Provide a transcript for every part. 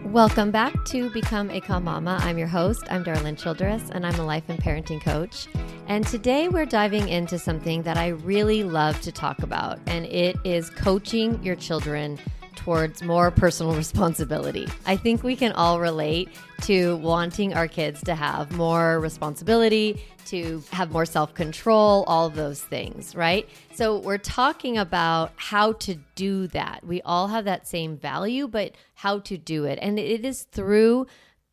Welcome back to Become a Calm Mama. I'm your host. I'm Darlene Childress, and I'm a life and parenting coach. And today we're diving into something that I really love to talk about, and it is coaching your children towards more personal responsibility. I think we can all relate to wanting our kids to have more responsibility, to have more self-control, all of those things, right? So we're talking about how to do that. We all have that same value, but how to do it. And it is through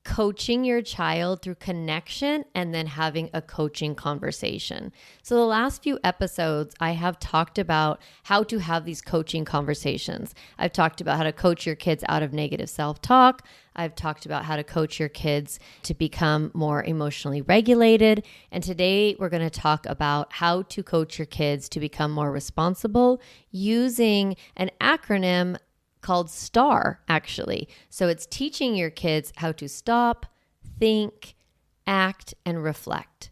coaching your child through connection and then having a coaching conversation. So the last few episodes, I have talked about how to have these coaching conversations. I've talked about how to coach your kids out of negative self-talk. I've talked about how to coach your kids to become more emotionally regulated. And today we're going to talk about how to coach your kids to become more responsible using an acronym called STAR, actually. So it's teaching your kids how to stop, think, act, and reflect.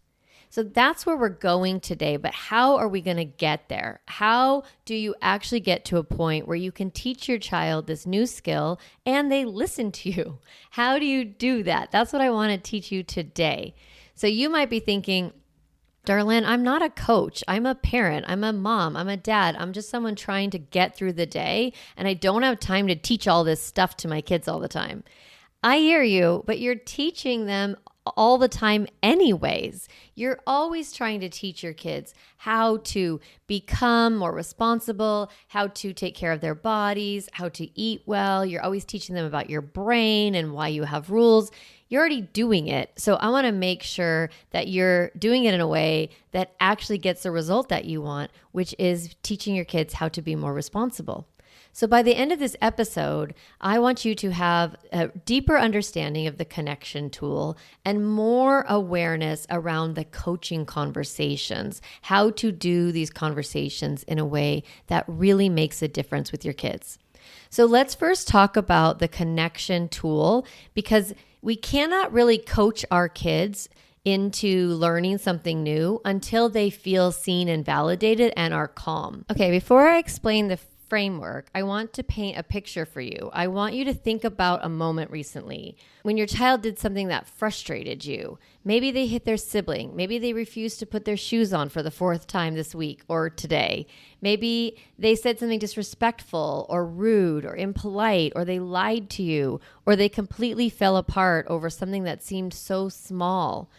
So that's where we're going today, but how are we going to get there? How do you actually get to a point where you can teach your child this new skill and they listen to you? How do you do that? That's what I want to teach you today. So you might be thinking, Darlene, I'm not a coach. I'm a parent. I'm a mom. I'm a dad. I'm just someone trying to get through the day, and I don't have time to teach all this stuff to my kids all the time. I hear you, but you're teaching them all the time anyways. You're always trying to teach your kids how to become more responsible, how to take care of their bodies, how to eat well. You're always teaching them about your brain and why you have rules. You're already doing it. So I want to make sure that you're doing it in a way that actually gets the result that you want, which is teaching your kids how to be more responsible. So by the end of this episode, I want you to have a deeper understanding of the connection tool and more awareness around the coaching conversations, how to do these conversations in a way that really makes a difference with your kids. So let's first talk about the connection tool, because we cannot really coach our kids into learning something new until they feel seen and validated and are calm. Okay, before I explain the framework, I want to paint a picture for you. I want you to think about a moment recently when your child did something that frustrated you. Maybe they hit their sibling. Maybe they refused to put their shoes on for the fourth time this week or today. Maybe they said something disrespectful or rude or impolite, or they lied to you, or they completely fell apart over something that seemed so small.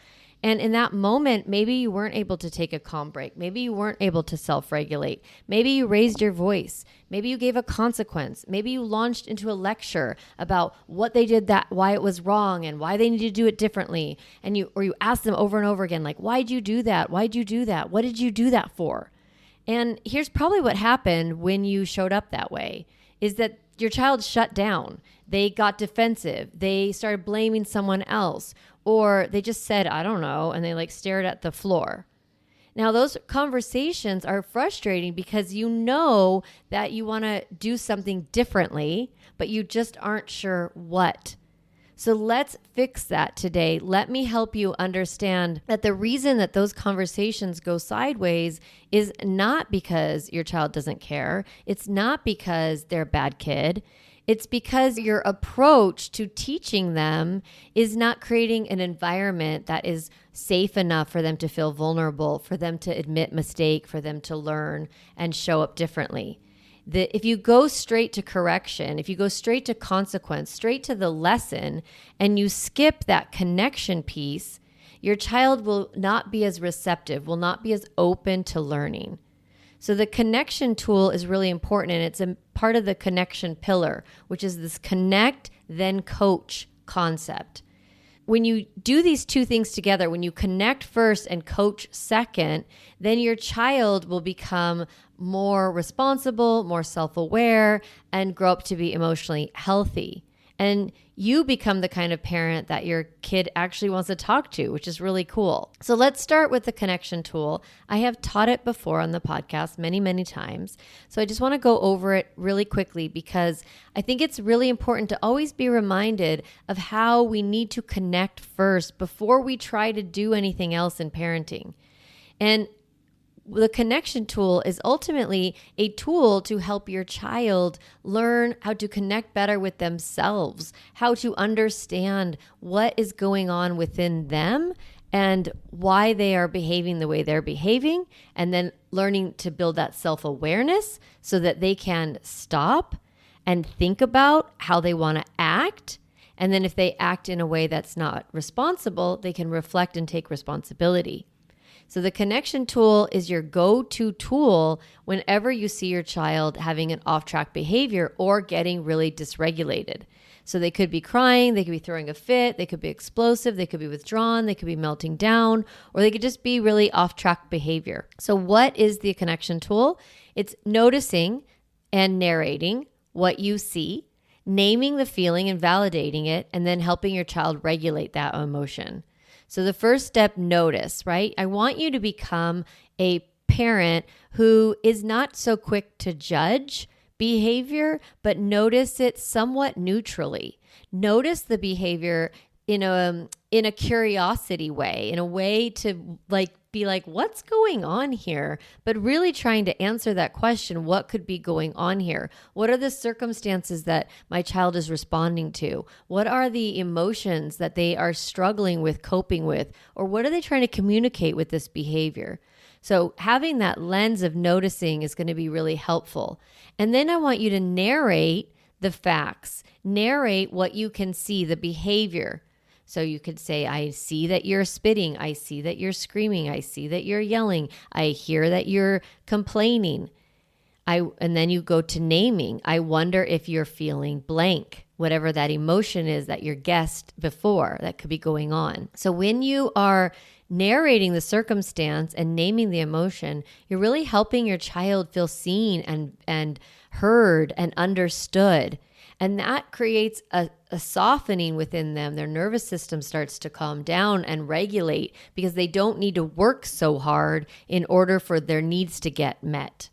And in that moment, maybe you weren't able to take a calm break. Maybe you weren't able to self-regulate. Maybe you raised your voice. Maybe you gave a consequence. Maybe you launched into a lecture about what they did, that why it was wrong and why they need to do it differently. And you asked them over and over again, like, why'd you do that? Why'd you do that? What did you do that for? And here's probably what happened when you showed up that way, is that your child shut down. They got defensive. They started blaming someone else, or they just said, I don't know, and they stared at the floor. Now, those conversations are frustrating because you know that you want to do something differently, but you just aren't sure what. So let's fix that today. Let me help you understand that the reason that those conversations go sideways is not because your child doesn't care. It's not because they're a bad kid. It's because your approach to teaching them is not creating an environment that is safe enough for them to feel vulnerable, for them to admit mistake, for them to learn and show up differently. If you go straight to correction, if you go straight to consequence, straight to the lesson, and you skip that connection piece, your child will not be as receptive, will not be as open to learning. So the connection tool is really important, and it's a part of the connection pillar, which is this connect, then coach concept. When you do these two things together, when you connect first and coach second, then your child will become more responsible, more self-aware, and grow up to be emotionally healthy. And you become the kind of parent that your kid actually wants to talk to, which is really cool. So let's start with the connection tool. I have taught it before on the podcast many, many times. So I just want to go over it really quickly because I think it's really important to always be reminded of how we need to connect first before we try to do anything else in parenting. And the connection tool is ultimately a tool to help your child learn how to connect better with themselves, how to understand what is going on within them and why they are behaving the way they're behaving, and then learning to build that self-awareness so that they can stop and think about how they want to act. And then if they act in a way that's not responsible, they can reflect and take responsibility. So the connection tool is your go-to tool whenever you see your child having an off-track behavior or getting really dysregulated. So they could be crying, they could be throwing a fit, they could be explosive, they could be withdrawn, they could be melting down, or they could just be really off-track behavior. So what is the connection tool? It's noticing and narrating what you see, naming the feeling and validating it, and then helping your child regulate that emotion. So the first step, notice, right? I want you to become a parent who is not so quick to judge behavior, but notice it somewhat neutrally. Notice the behavior in a curiosity way, in a way to be like, what's going on here? But really trying to answer that question, what could be going on here? What are the circumstances that my child is responding to? What are the emotions that they are struggling with, coping with? Or what are they trying to communicate with this behavior? So having that lens of noticing is going to be really helpful. And then I want you to narrate the facts, narrate what you can see, the behavior. So you could say, I see that you're spitting. I see that you're screaming. I see that you're yelling. I hear that you're complaining. And then you go to naming. I wonder if you're feeling blank, whatever that emotion is that you guessed before that could be going on. So when you are narrating the circumstance and naming the emotion, you're really helping your child feel seen and heard and understood. And that creates a softening within them. Their nervous system starts to calm down and regulate because they don't need to work so hard in order for their needs to get met.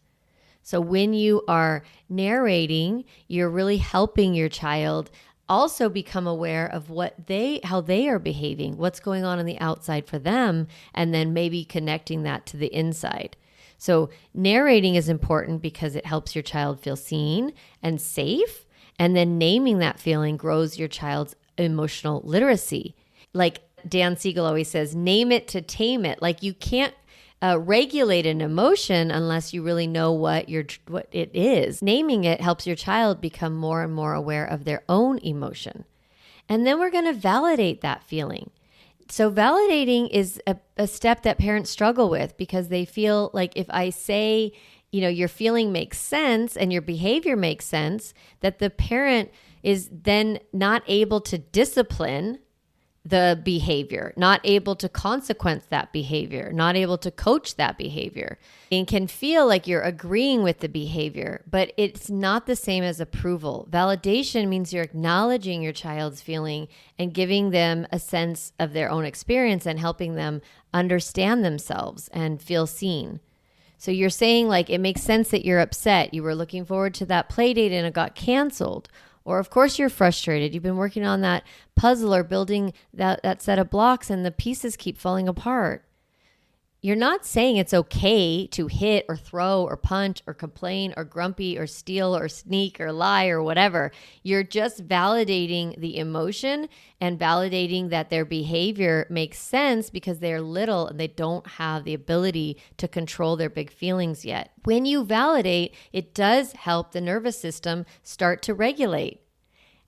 So when you are narrating, you're really helping your child also become aware of how they are behaving, what's going on the outside for them, and then maybe connecting that to the inside. So narrating is important because it helps your child feel seen and safe. And then naming that feeling grows your child's emotional literacy. Like Dan Siegel always says, name it to tame it. Like you can't regulate an emotion unless you really know what it is. Naming it helps your child become more and more aware of their own emotion. And then we're going to validate that feeling. So validating is a step that parents struggle with because they feel like if I say, your feeling makes sense and your behavior makes sense, that the parent is then not able to discipline the behavior, not able to consequence that behavior, not able to coach that behavior, and can feel like you're agreeing with the behavior, but it's not the same as approval. Validation means you're acknowledging your child's feeling and giving them a sense of their own experience and helping them understand themselves and feel seen. So you're saying like, it makes sense that you're upset. You were looking forward to that play date and it got canceled. Or of course you're frustrated. You've been working on that puzzle or building that set of blocks and the pieces keep falling apart. You're not saying it's okay to hit or throw or punch or complain or grumpy or steal or sneak or lie or whatever. You're just validating the emotion and validating that their behavior makes sense because they're little and they don't have the ability to control their big feelings yet. When you validate, it does help the nervous system start to regulate.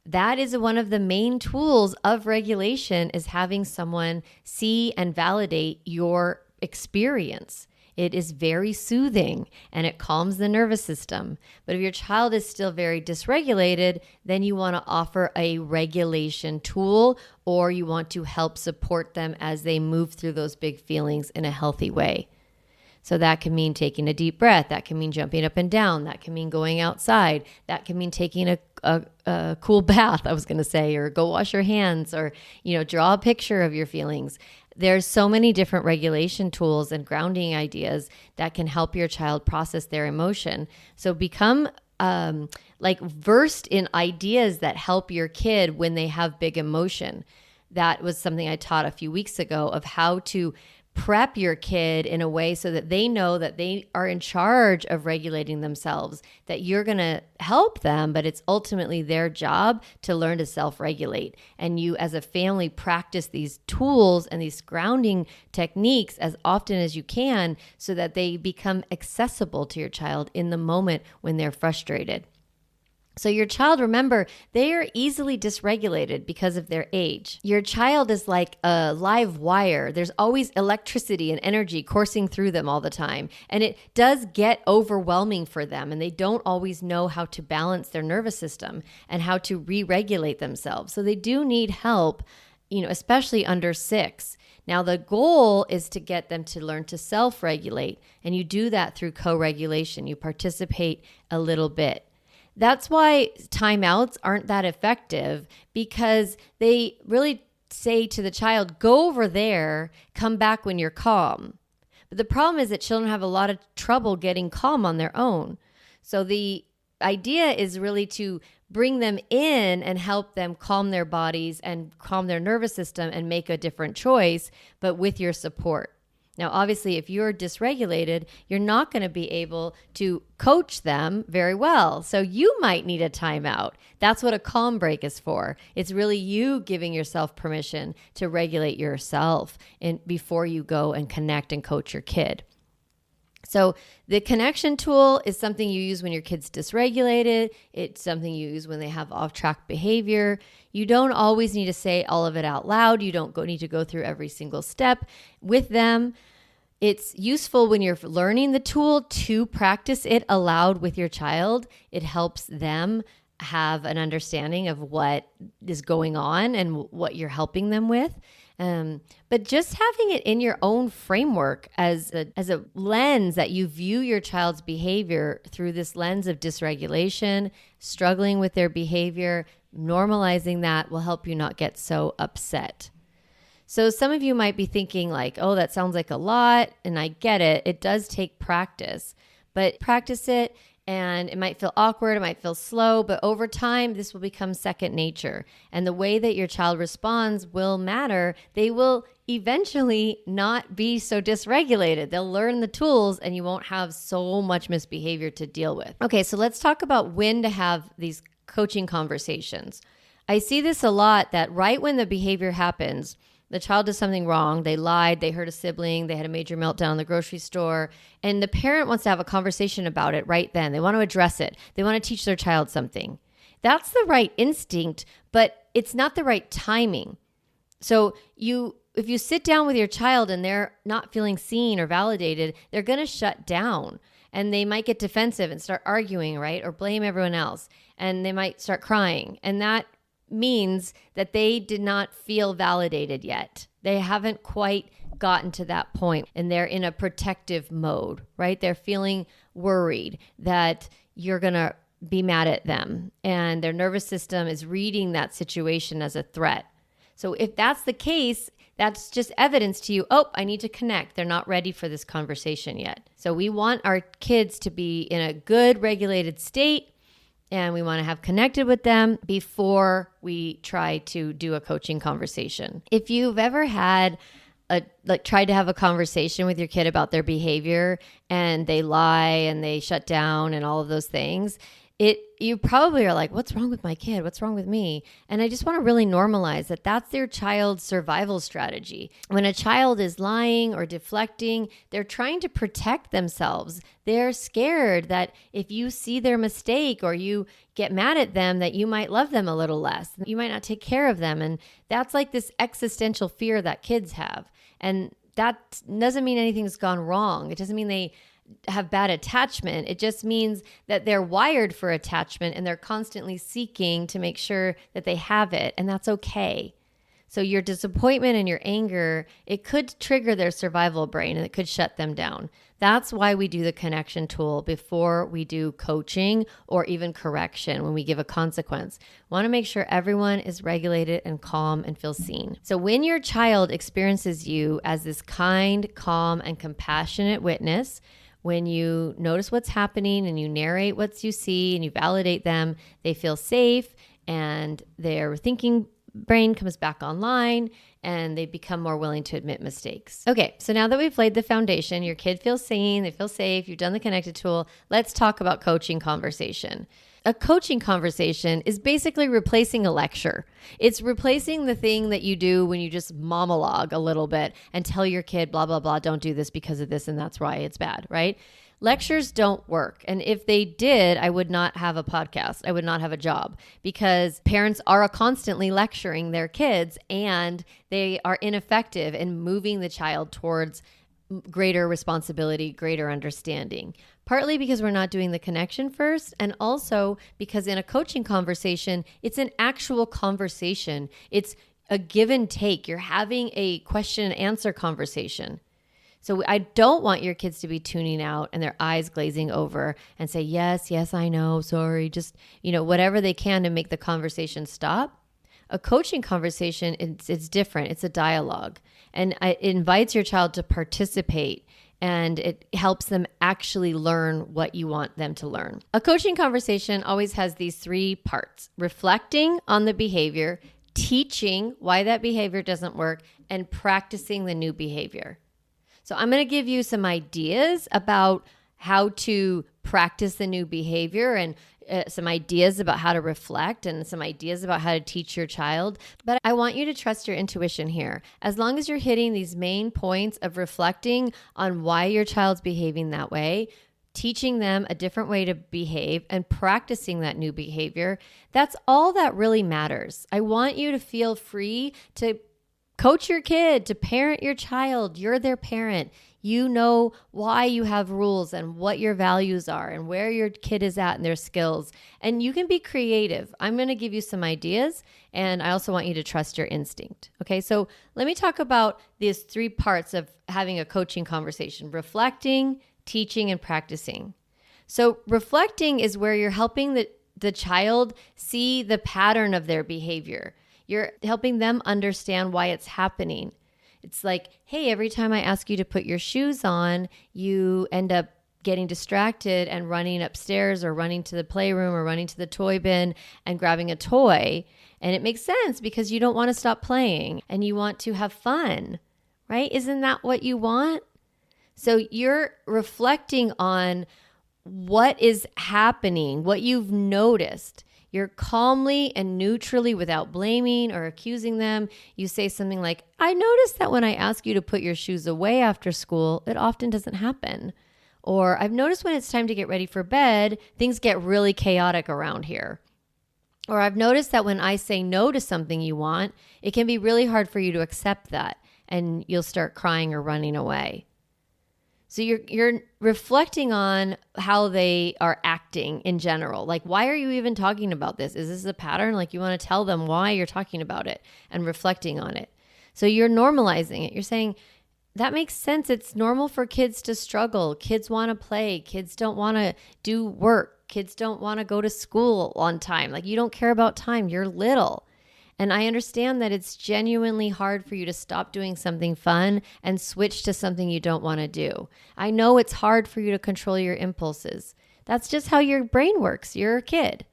That is one of the main tools of regulation, is having someone see and validate your experience. It is very soothing and it calms the nervous system. But if your child is still very dysregulated, then you want to offer a regulation tool, or you want to help support them as they move through those big feelings in a healthy way. So that can mean taking a deep breath. That can mean jumping up and down. That can mean going outside. That can mean taking a cool bath, I was going to say, or go wash your hands, or, draw a picture of your feelings. There's so many different regulation tools and grounding ideas that can help your child process their emotion. So become versed in ideas that help your kid when they have big emotion. That was something I taught a few weeks ago, of how to prep your kid in a way so that they know that they are in charge of regulating themselves, that you're going to help them, but it's ultimately their job to learn to self-regulate. And you as a family practice these tools and these grounding techniques as often as you can so that they become accessible to your child in the moment when they're frustrated. So your child, remember, they are easily dysregulated because of their age. Your child is like a live wire. There's always electricity and energy coursing through them all the time. And it does get overwhelming for them. And they don't always know how to balance their nervous system and how to re-regulate themselves. So they do need help, especially under 6. Now, the goal is to get them to learn to self-regulate. And you do that through co-regulation. You participate a little bit. That's why timeouts aren't that effective, because they really say to the child, go over there, come back when you're calm. But the problem is that children have a lot of trouble getting calm on their own. So the idea is really to bring them in and help them calm their bodies and calm their nervous system and make a different choice, but with your support. Now, obviously, if you're dysregulated, you're not going to be able to coach them very well. So you might need a timeout. That's what a calm break is for. It's really you giving yourself permission to regulate yourself before you go and connect and coach your kid. So the connection tool is something you use when your kid's dysregulated. It's something you use when they have off-track behavior. You don't always need to say all of it out loud. You don't need to go through every single step with them. It's useful when you're learning the tool to practice it aloud with your child. It helps them have an understanding of what is going on and what you're helping them with. But just having it in your own framework as a lens that you view your child's behavior through, this lens of dysregulation, struggling with their behavior, normalizing that will help you not get so upset. So some of you might be thinking like, oh, that sounds like a lot. And I get it. It does take practice, but practice it. And it might feel awkward, it might feel slow, but over time, this will become second nature. And the way that your child responds will matter. They will eventually not be so dysregulated. They'll learn the tools and you won't have so much misbehavior to deal with. Okay, so let's talk about when to have these coaching conversations. I see this a lot, that right when the behavior happens, the child does something wrong, they lied, they hurt a sibling, they had a major meltdown in the grocery store, and the parent wants to have a conversation about it right then. They want to address it. They want to teach their child something. That's the right instinct, but it's not the right timing. So if you sit down with your child and they're not feeling seen or validated, they're going to shut down. And they might get defensive and start arguing, right? Or blame everyone else. And they might start crying. And that means that they did not feel validated yet. They haven't quite gotten to that point, and they're in a protective mode, right? They're feeling worried that you're going to be mad at them, and their nervous system is reading that situation as a threat. So if that's the case, that's just evidence to you, oh, I need to connect. They're not ready for this conversation yet. So we want our kids to be in a good regulated state, and we want to have connected with them before we try to do a coaching conversation. If you've ever had tried to have a conversation with your kid about their behavior and they lie and they shut down and all of those things, you probably are like, what's wrong with my kid? What's wrong with me? And I just want to really normalize that that's their child's survival strategy. When a child is lying or deflecting, they're trying to protect themselves. They're scared that if you see their mistake or you get mad at them, that you might love them a little less. You might not take care of them. And that's like this existential fear that kids have. And that doesn't mean anything's gone wrong. It doesn't mean they have bad attachment. It just means that they're wired for attachment and they're constantly seeking to make sure that they have it, and that's okay. So your disappointment and your anger, it could trigger their survival brain and it could shut them down. That's why we do the connection tool before we do coaching or even correction when we give a consequence. Want to make sure everyone is regulated and calm and feels seen. So when your child experiences you as this kind, calm, and compassionate witness, when you notice what's happening and you narrate what you see and you validate them, they feel safe and they're thinking brain comes back online and they become more willing to admit mistakes. Okay, so now that we've laid the foundation, your kid feels seen, they feel safe, you've done the connected tool, let's talk about coaching conversation. A coaching conversation is basically replacing a lecture. It's replacing the thing that you do when you just monologue a little bit and tell your kid, blah, blah, blah, don't do this because of this and that's why it's bad, right? Lectures don't work. And if they did, I would not have a podcast. I would not have a job because parents are constantly lecturing their kids and they are ineffective in moving the child towards greater responsibility, greater understanding. Partly because we're not doing the connection first, and also because in a coaching conversation, it's an actual conversation. It's a give and take. You're having a question and answer conversation. So I don't want your kids to be tuning out and their eyes glazing over and say, yes, I know, sorry, just, whatever they can to make the conversation stop. A coaching conversation, it's different. It's a dialogue, and it invites your child to participate, and it helps them actually learn what you want them to learn. A coaching conversation always has these 3 parts: reflecting on the behavior, teaching why that behavior doesn't work, and practicing the new behavior. So I'm going to give you some ideas about how to practice the new behavior and some ideas about how to reflect and some ideas about how to teach your child. But I want you to trust your intuition here. As long as you're hitting these main points of reflecting on why your child's behaving that way, teaching them a different way to behave, and practicing that new behavior, that's all that really matters. I want you to feel free to coach your kid, to parent your child. You're their parent. You know why you have rules and what your values are and where your kid is at in their skills. And you can be creative. I'm going to give you some ideas, and I also want you to trust your instinct. Okay, so let me talk about these 3 parts of having a coaching conversation: reflecting, teaching, and practicing. So reflecting is where you're helping the child see the pattern of their behavior. You're helping them understand why it's happening. It's like, hey, every time I ask you to put your shoes on, you end up getting distracted and running upstairs or running to the playroom or running to the toy bin and grabbing a toy. And it makes sense because you don't want to stop playing and you want to have fun, right? Isn't that what you want? So you're reflecting on what is happening, what you've noticed. You're calmly and neutrally, without blaming or accusing them, you say something like, I noticed that when I ask you to put your shoes away after school, it often doesn't happen. Or I've noticed when it's time to get ready for bed, things get really chaotic around here. Or I've noticed that when I say no to something you want, it can be really hard for you to accept that, and you'll start crying or running away. So you're reflecting on how they are acting in general. Like, why are you even talking about this? Is this a pattern? Like, you want to tell them why you're talking about it and reflecting on it. So you're normalizing it. You're saying, that makes sense. It's normal for kids to struggle. Kids want to play. Kids don't want to do work. Kids don't want to go to school on time. Like, you don't care about time. You're little. And I understand that it's genuinely hard for you to stop doing something fun and switch to something you don't want to do. I know it's hard for you to control your impulses. That's just how your brain works. You're a kid.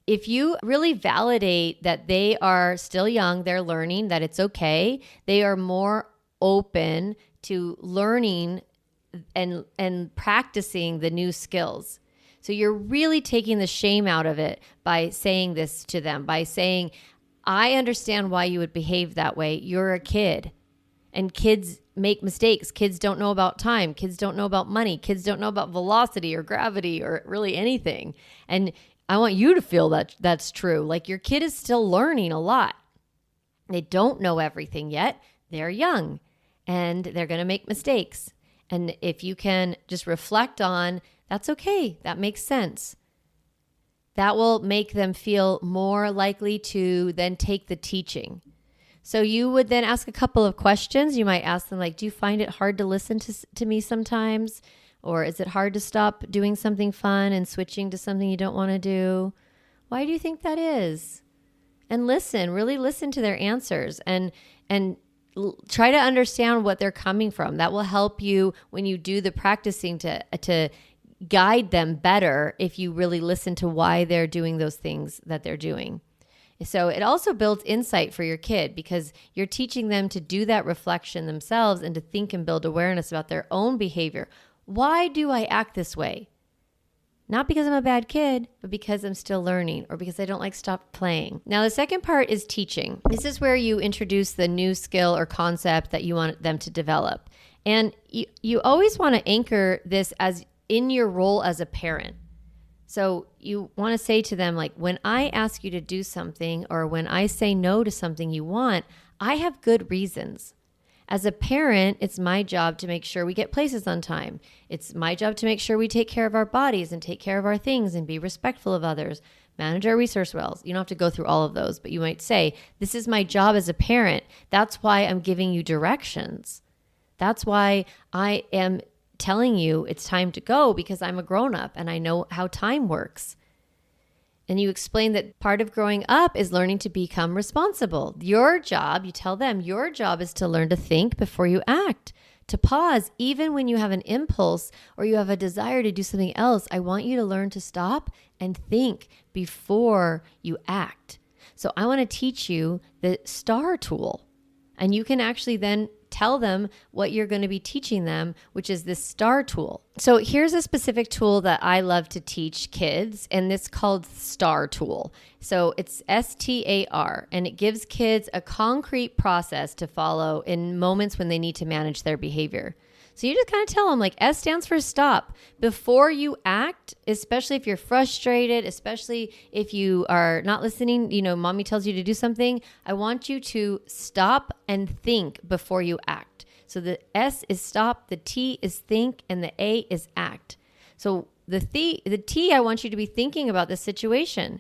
If you really validate that they are still young, they're learning, that it's okay, they are more open to learning and practicing the new skills. So you're really taking the shame out of it by saying this to them, by saying, I understand why you would behave that way. You're a kid, and kids make mistakes. Kids don't know about time. Kids don't know about money. Kids don't know about velocity or gravity or really anything. And I want you to feel that that's true. Like, your kid is still learning a lot. They don't know everything yet. They're young and they're going to make mistakes. And if you can just reflect on, that's okay. That makes sense. That will make them feel more likely to then take the teaching. So you would then ask a couple of questions. You might ask them, like, do you find it hard to listen to me sometimes? Or is it hard to stop doing something fun and switching to something you don't want to do? Why do you think that is? And listen, really listen to their answers and try to understand what they're coming from. That will help you when you do the practicing to guide them better if you really listen to why they're doing those things that they're doing. So it also builds insight for your kid because you're teaching them to do that reflection themselves and to think and build awareness about their own behavior. Why do I act this way? Not because I'm a bad kid, but because I'm still learning or because I don't like stop playing. Now, the second part is teaching. This is where you introduce the new skill or concept that you want them to develop. And you always want to anchor this as in your role as a parent. So you want to say to them, like, when I ask you to do something or when I say no to something you want, I have good reasons. As a parent, it's my job to make sure we get places on time. It's my job to make sure we take care of our bodies and take care of our things and be respectful of others, manage our resource wells. You don't have to go through all of those, but you might say, this is my job as a parent. That's why I'm giving you directions. That's why I am telling you it's time to go because I'm a grown-up and I know how time works. And you explain that part of growing up is learning to become responsible. Your job, you tell them, your job is to learn to think before you act, to pause even when you have an impulse or you have a desire to do something else. I want you to learn to stop and think before you act. So I want to teach you the STAR tool. And you can actually then tell them what you're going to be teaching them, which is this STAR tool. So here's a specific tool that I love to teach kids, and it's called STAR tool. So it's STAR, and it gives kids a concrete process to follow in moments when they need to manage their behavior. So you just kind of tell them, like, S stands for stop. Before you act, especially if you're frustrated, especially if you are not listening, mommy tells you to do something, I want you to stop and think before you act. So the S is stop, the T is think, and the A is act. So the T, I want you to be thinking about the situation.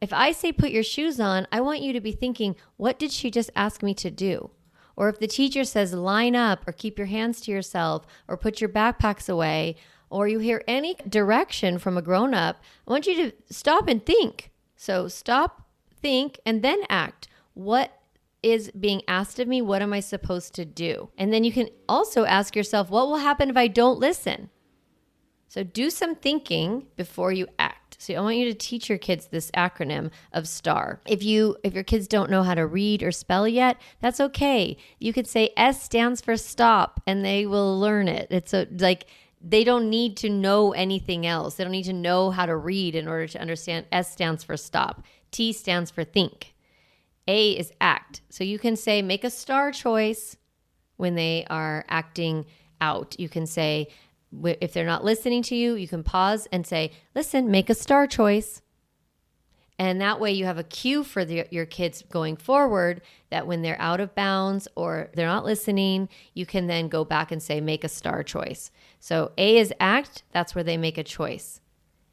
If I say put your shoes on, I want you to be thinking, what did she just ask me to do? Or if the teacher says line up or keep your hands to yourself or put your backpacks away, or you hear any direction from a grown-up, I want you to stop and think. So stop, think, and then act. What is being asked of me? What am I supposed to do? And then you can also ask yourself, what will happen if I don't listen? So do some thinking before you act. So I want you to teach your kids this acronym of STAR. If your kids don't know how to read or spell yet, that's okay. You could say S stands for stop and they will learn it. They don't need to know anything else. They don't need to know how to read in order to understand. S stands for stop. T stands for think. A is act. So you can say make a STAR choice when they are acting out. You can say, if they're not listening to you, you can pause and say, listen, make a STAR choice. And that way you have a cue for your kids going forward that when they're out of bounds or they're not listening, you can then go back and say, make a STAR choice. So A is act. That's where they make a choice.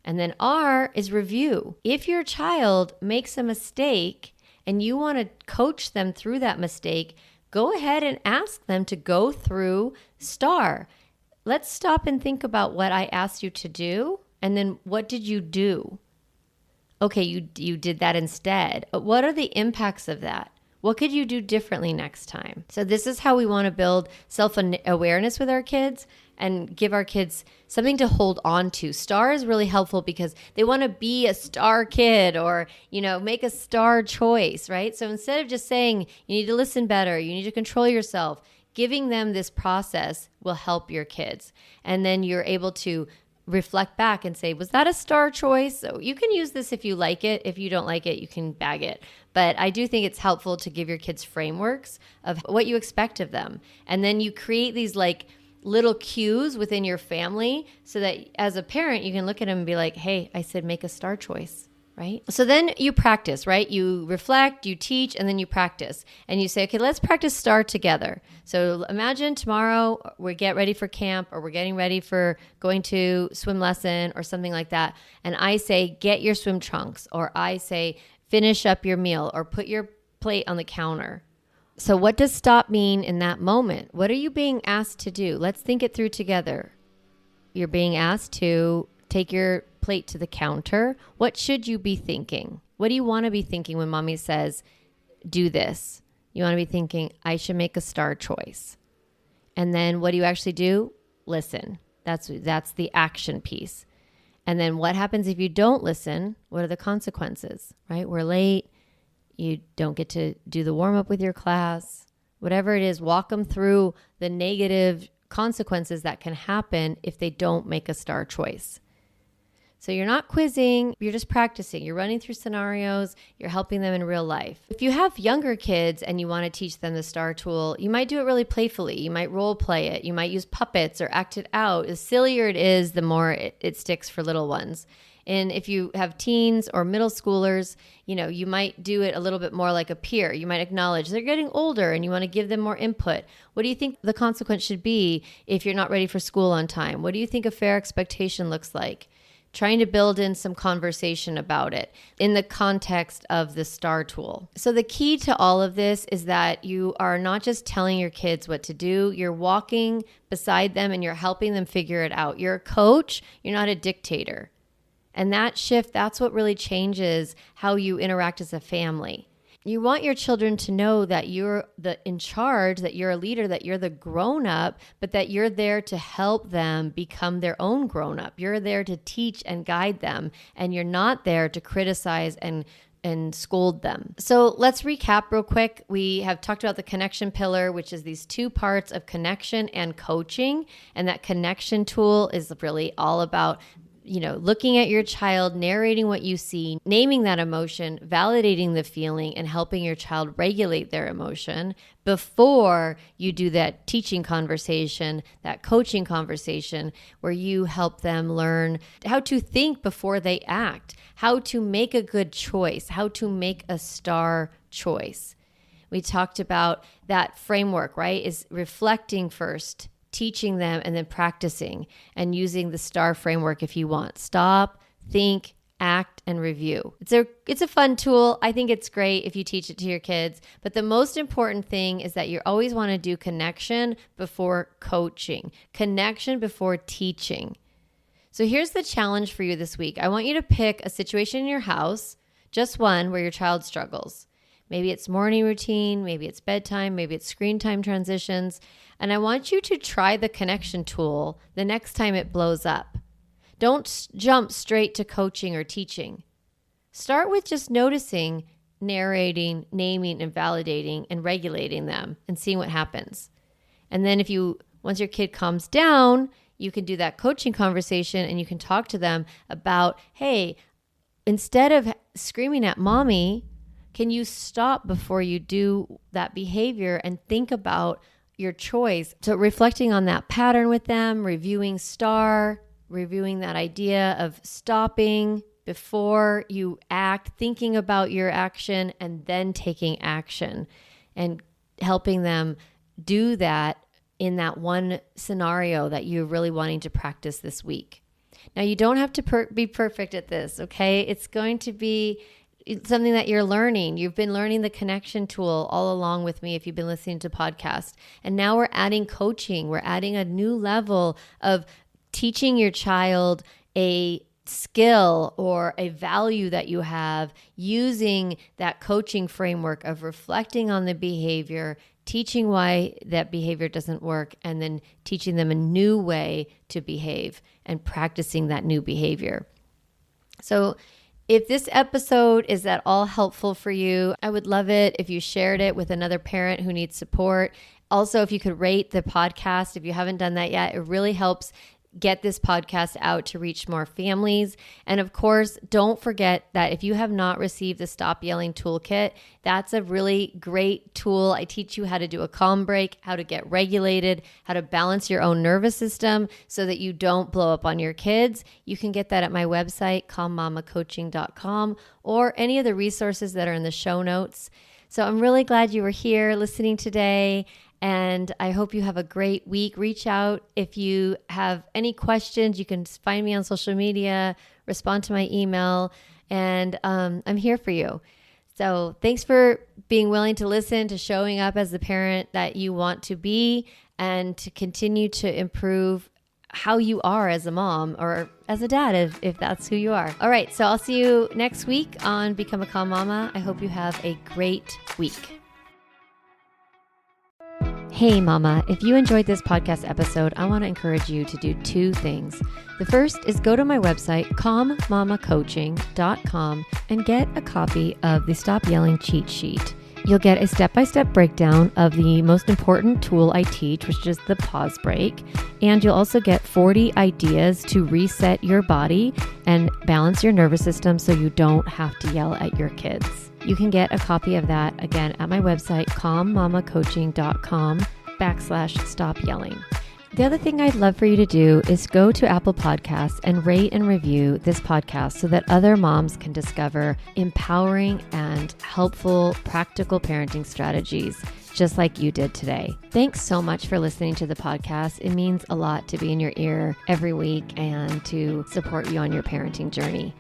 And then R is review. If your child makes a mistake and you want to coach them through that mistake, go ahead and ask them to go through STAR. Let's stop and think about what I asked you to do, and then what did you do? Okay, you did that instead. What are the impacts of that? What could you do differently next time? So this is how we want to build self-awareness with our kids and give our kids something to hold on to. STAR is really helpful because they want to be a STAR kid or, make a STAR choice, right? So instead of just saying you need to listen better, you need to control yourself, giving them this process will help your kids. And then you're able to reflect back and say, was that a STAR choice? So you can use this if you like it. If you don't like it, you can bag it. But I do think it's helpful to give your kids frameworks of what you expect of them. And then you create these little cues within your family so that as a parent, you can look at them and be like, hey, I said make a STAR choice. Right? So then you practice, right? You reflect, you teach, and then you practice. And you say, okay, let's practice STAR together. So imagine tomorrow we get ready for camp or we're getting ready for going to swim lesson or something like that. And I say, get your swim trunks, or I say, finish up your meal or put your plate on the counter. So what does stop mean in that moment? What are you being asked to do? Let's think it through together. You're being asked to take your plate to the counter. What should you be thinking? What do you want to be thinking when mommy says, do this? You want to be thinking, I should make a STAR choice. And then what do you actually do? Listen. That's the action piece. And then what happens if you don't listen? What are the consequences, right? We're late. you don't get to do the warm up with your class, whatever it is, walk them through the negative consequences that can happen if they don't make a STAR choice. So you're not quizzing, you're just practicing. You're running through scenarios, you're helping them in real life. If you have younger kids and you want to teach them the STAR tool, you might do it really playfully. You might role play it. You might use puppets or act it out. The sillier it is, the more it sticks for little ones. And if you have teens or middle schoolers, you might do it a little bit more like a peer. You might acknowledge they're getting older and you want to give them more input. What do you think the consequence should be if you're not ready for school on time? What do you think a fair expectation looks like? Trying to build in some conversation about it in the context of the STAR tool. So the key to all of this is that you are not just telling your kids what to do, you're walking beside them and you're helping them figure it out. You're a coach, you're not a dictator. And that shift, that's what really changes how you interact as a family. You want your children to know that you're in charge, that you're a leader, that you're the grown-up, but that you're there to help them become their own grown-up. You're there to teach and guide them, and you're not there to criticize and scold them. So let's recap real quick. We have talked about the connection pillar, which is these two parts of connection and coaching. And that connection tool is really all about looking at your child, narrating what you see, naming that emotion, validating the feeling, and helping your child regulate their emotion before you do that teaching conversation, that coaching conversation, where you help them learn how to think before they act, how to make a good choice, how to make a STAR choice. We talked about that framework, right? Is reflecting first, teaching them, and then practicing and using the STAR framework if you want. Stop, think, act, and review. It's a fun tool. I think it's great if you teach it to your kids. But the most important thing is that you always want to do connection before coaching, connection before teaching. So here's the challenge for you this week. I want you to pick a situation in your house, just one, where your child struggles. Maybe it's morning routine, maybe it's bedtime, maybe it's screen time transitions. And I want you to try the connection tool the next time it blows up. Don't jump straight to coaching or teaching. Start with just noticing, narrating, naming, and validating and regulating them and seeing what happens. And then once your kid calms down, you can do that coaching conversation and you can talk to them about, hey, instead of screaming at mommy, can you stop before you do that behavior and think about your choice? So reflecting on that pattern with them, reviewing STAR, reviewing that idea of stopping before you act, thinking about your action, and then taking action, and helping them do that in that one scenario that you're really wanting to practice this week. Now, you don't have to be perfect at this, okay? It's going to be something that you're learning. You've been learning the connection tool all along with me if you've been listening to podcasts. And now we're adding coaching. We're adding a new level of teaching your child a skill or a value that you have using that coaching framework of reflecting on the behavior, teaching why that behavior doesn't work, and then teaching them a new way to behave and practicing that new behavior. So if this episode is at all helpful for you, I would love it if you shared it with another parent who needs support. Also, if you could rate the podcast, if you haven't done that yet, it really helps get this podcast out to reach more families. And of course, don't forget that if you have not received the Stop Yelling Toolkit, that's a really great tool. I teach you how to do a calm break, how to get regulated, how to balance your own nervous system so that you don't blow up on your kids. You can get that at my website, calmmamacoaching.com, or any of the resources that are in the show notes. So I'm really glad you were here listening today. And I hope you have a great week. Reach out if you have any questions. You can find me on social media, respond to my email, and I'm here for you. So thanks for being willing to listen, to showing up as the parent that you want to be, and to continue to improve how you are as a mom or as a dad, if that's who you are. All right, so I'll see you next week on Become a Calm Mama. I hope you have a great week. Hey mama, if you enjoyed this podcast episode, I want to encourage you to do two things. The first is go to my website, calmmamacoaching.com, and get a copy of the Stop Yelling cheat sheet. You'll get a step-by-step breakdown of the most important tool I teach, which is the pause break. And you'll also get 40 ideas to reset your body and balance your nervous system so you don't have to yell at your kids. You can get a copy of that, again, at my website, calmmamacoaching.com/stop yelling. The other thing I'd love for you to do is go to Apple Podcasts and rate and review this podcast so that other moms can discover empowering and helpful, practical parenting strategies, just like you did today. Thanks so much for listening to the podcast. It means a lot to be in your ear every week and to support you on your parenting journey.